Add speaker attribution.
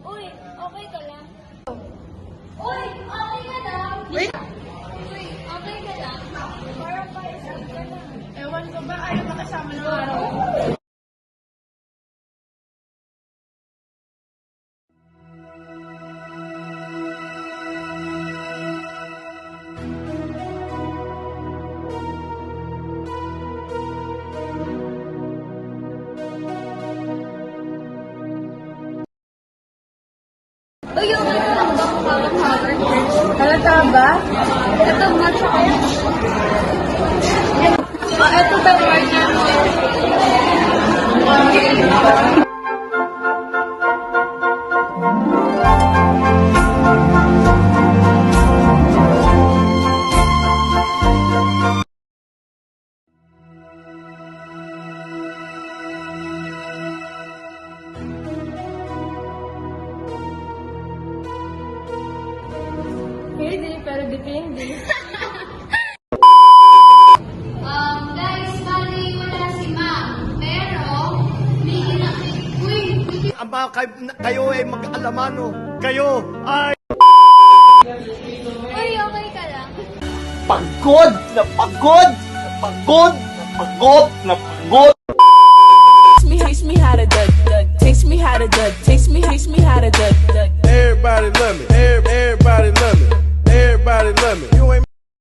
Speaker 1: Uy, okay ka lang? Uy, okay ka lang? Uy, okay ka lang? Parang paisip ka lang.
Speaker 2: Ewan ko ba, ayaw makasama ng araw?
Speaker 1: Uy, okay ka lang ba kung Howard?
Speaker 2: Halata ba?
Speaker 1: Ito, match ako. Ito ba yung partner mo?
Speaker 2: Pwede, pero depende.
Speaker 1: Guys, bali wala si Ma'am. Pero, may uy,
Speaker 3: Ama, kayo ay mag-alamano. Kayo ay
Speaker 1: uy, okay ka lang?
Speaker 3: pagod na pagod na pagod na pagod na pagod.
Speaker 2: Teach me how to duck, duck. Teach me how to duck. Teach me how to duck, duck.
Speaker 4: Everybody love me. Everybody love me. Everybody love me. You ain't